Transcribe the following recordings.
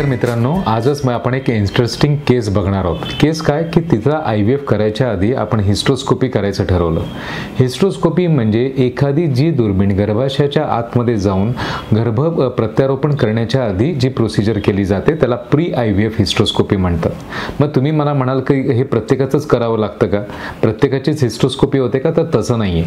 नमस्कार मित्रांनो, आजच आपण एक इंटरेस्टिंग केस बघणार आहोत। केस काय की तिचा IVF करायच्या आधी आपण हिस्ट्रोस्कोपी करायचं ठरवलं। हिस्ट्रोस्कोपी म्हणजे एखादी जी दुर्बीण गर्भाशयाच्या आतमध्ये जाऊन गर्भ प्रत्यारोपण करण्याच्या आधी जी प्रोसिजर केली जाते त्याला प्री IVF हिस्ट्रोस्कोपी म्हणतात। मग तुम्ही मला म्हणाल की हे प्रत्येकाचंच करावं लागतं का? प्रत्येकाचीच हिस्ट्रोस्कोपी होते का? तर तसं नाहीये,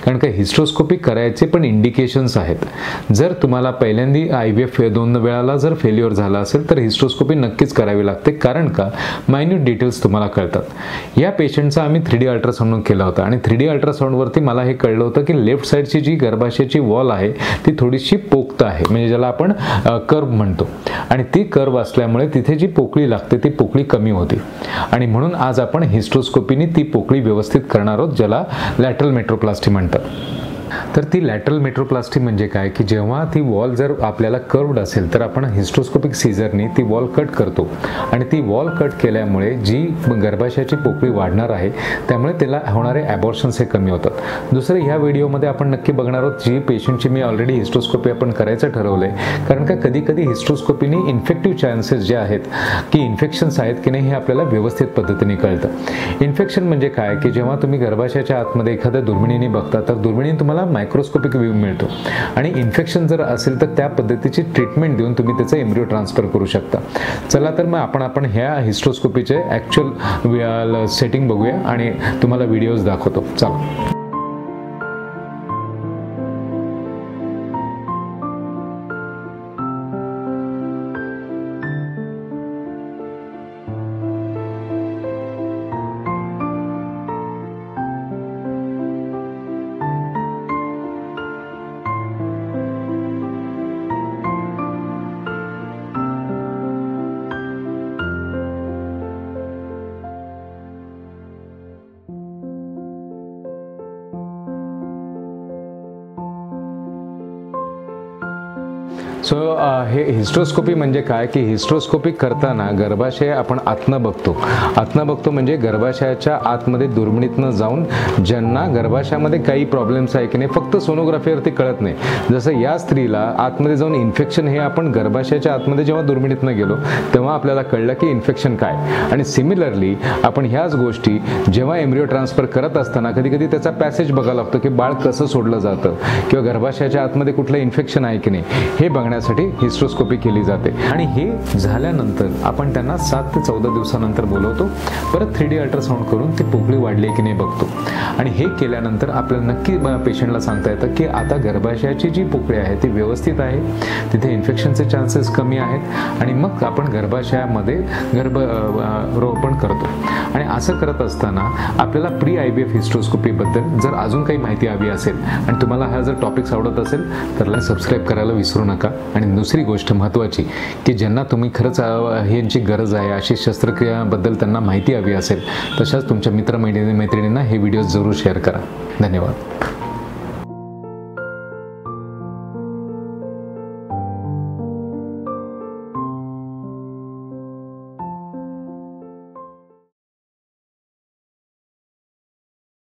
कारण का हिस्ट्रोस्कोपी करायचे पण इंडिकेशन्स आहेत। जर तुम्हाला पहिल्यांदी IVF 2 वेळाला जर फेल्युअर झाला असेल तर हिस्ट्रोस्कोपी नक्कीच करावी लागते, कारण का मायन्यूट डिटेल्स तुम्हाला कळतात। या पेशंटचा आम्ही 3D अल्ट्रासाउंड केला होता आणि 3D अल्ट्रासाउंड वरती मला हे कळलं होतं की लेफ्ट साइडची जी गर्भाशयाची वॉल आहे ती थोडीशी पोकत आहे, म्हणजे ज्याला आपण कर्व म्हणतो, आणि ती कर्व असल्यामुळे तिथे जी पोकळी लागते ती पोकळी कमी होती आणि म्हणून आज आपण हिस्ट्रोस्कोपीने ती पोकळी व्यवस्थित करणार आहोत, ज्याला लॅटरल मेट्रोप्लास्टी म्हणतात। तर ती लॅटरल मेट्रोप्लास्टी म्हणजे काय की जेव्हा ती वॉल जर आपल्याला कर्व्ड असेल तर आपण हिस्ट्रोस्कोपिक सीझरने ती वॉल कट करतो आणि ती वॉल कट केल्यामुळे जी गर्भाशयाची पोकळी वाढणार आहे त्यामुळे त्याला होणारे ॲबॉर्शन्स हे कमी होतात। दुसरं ह्या व्हिडिओमध्ये आपण नक्की बघणार आहोत जी पेशंटची मी ऑलरेडी हिस्ट्रोस्कोपी आपण करायचं ठरवलंय, कारण का कधी कधी हिस्ट्रोस्कोपीने इन्फेक्टिव्ह चान्सेस जे आहेत की इन्फेक्शन्स आहेत की नाही हे आपल्याला व्यवस्थित पद्धतीने कळतं। इन्फेक्शन म्हणजे काय की जेव्हा तुम्ही गर्भाशयाच्या आतमध्ये एखाद्या दुर्बिणीने बघता तर दुर्बिणीने तुम्हाला मायक्रोस्कोपिक व्ह्यू मिळतो आणि इन्फेक्शन जर असेल तर त्या पद्धतीची ट्रीटमेंट देऊन तुम्ही त्याचा एम्ब्रियो ट्रान्सफर करू शकता। चला तर मग आपण ह्या हिस्ट्रोस्कोपीचे ॲक्च्युअल सेटिंग बघूया आणि तुम्हाला व्हिडिओज दाखवतो। चला। सो हे हिस्ट्रोस्कोपी म्हणजे काय की हिस्ट्रोस्कोपी करताना गर्भाशय आपण आतनं बघतो म्हणजे गर्भाशयाच्या आतमध्ये दुर्बिणीतनं जाऊन ज्यांना गर्भाशयामध्ये काही प्रॉब्लेम्स आहे की नाही फक्त सोनोग्राफीवरती कळत नाही, जसं या स्त्रीला आतमध्ये जाऊन इन्फेक्शन हे आपण गर्भाशयाच्या आतमध्ये जेव्हा दुर्बिणीतनं गेलो तेव्हा आपल्याला कळलं की इन्फेक्शन काय। आणि सिमिलरली आपण ह्याच गोष्टी जेव्हा एम्ब्रियो ट्रान्सफर करत असताना कधी कधी त्याचा पॅसेज बघायला लागतो की बाळ कसं सोडलं जातं किंवा गर्भाशयाच्या आतमध्ये कुठलं इन्फेक्शन आहे की नाही हे बघण्यासाठी हिस्ट्रोस्कोपी केली जाते। आणि हे झाल्यानंतर आपण त्यांना 7 ते 14 दिवसानंतर बोलवतो, परत 3D अल्ट्रासाउंड करून ती पोकळी वाढली की नाही बघतो आणि हे केल्यानंतर आपल्याला नक्की पेशंटला सांगता येतं की आता गर्भाशयाची जी पोकळी आहे ती व्यवस्थित आहे, तिथे इन्फेक्शनचे चान्सेस कमी आहेत आणि मग आपण गर्भाशयामध्ये गर्भरोपण करतो। आणि असं करत असताना आपल्याला प्री IVF हिस्ट्रोस्कोपीबद्दल जर अजून काही माहिती हवी असेल आणि तुम्हाला हा जर टॉपिक्स आवडत असेल तर सबस्क्राईब करायला विसरू नका। आणि दुसरी गोष्ट महत्त्वाची की ज्यांना तुम्ही खरंच ह्यांची गरज आहे अशी शस्त्रक्रियाबद्दल त्यांना माहिती हवी असेल तशाच तुमच्या मित्रमैत्रिणींना हे व्हिडिओ जरूर शेअर करा। धन्यवाद।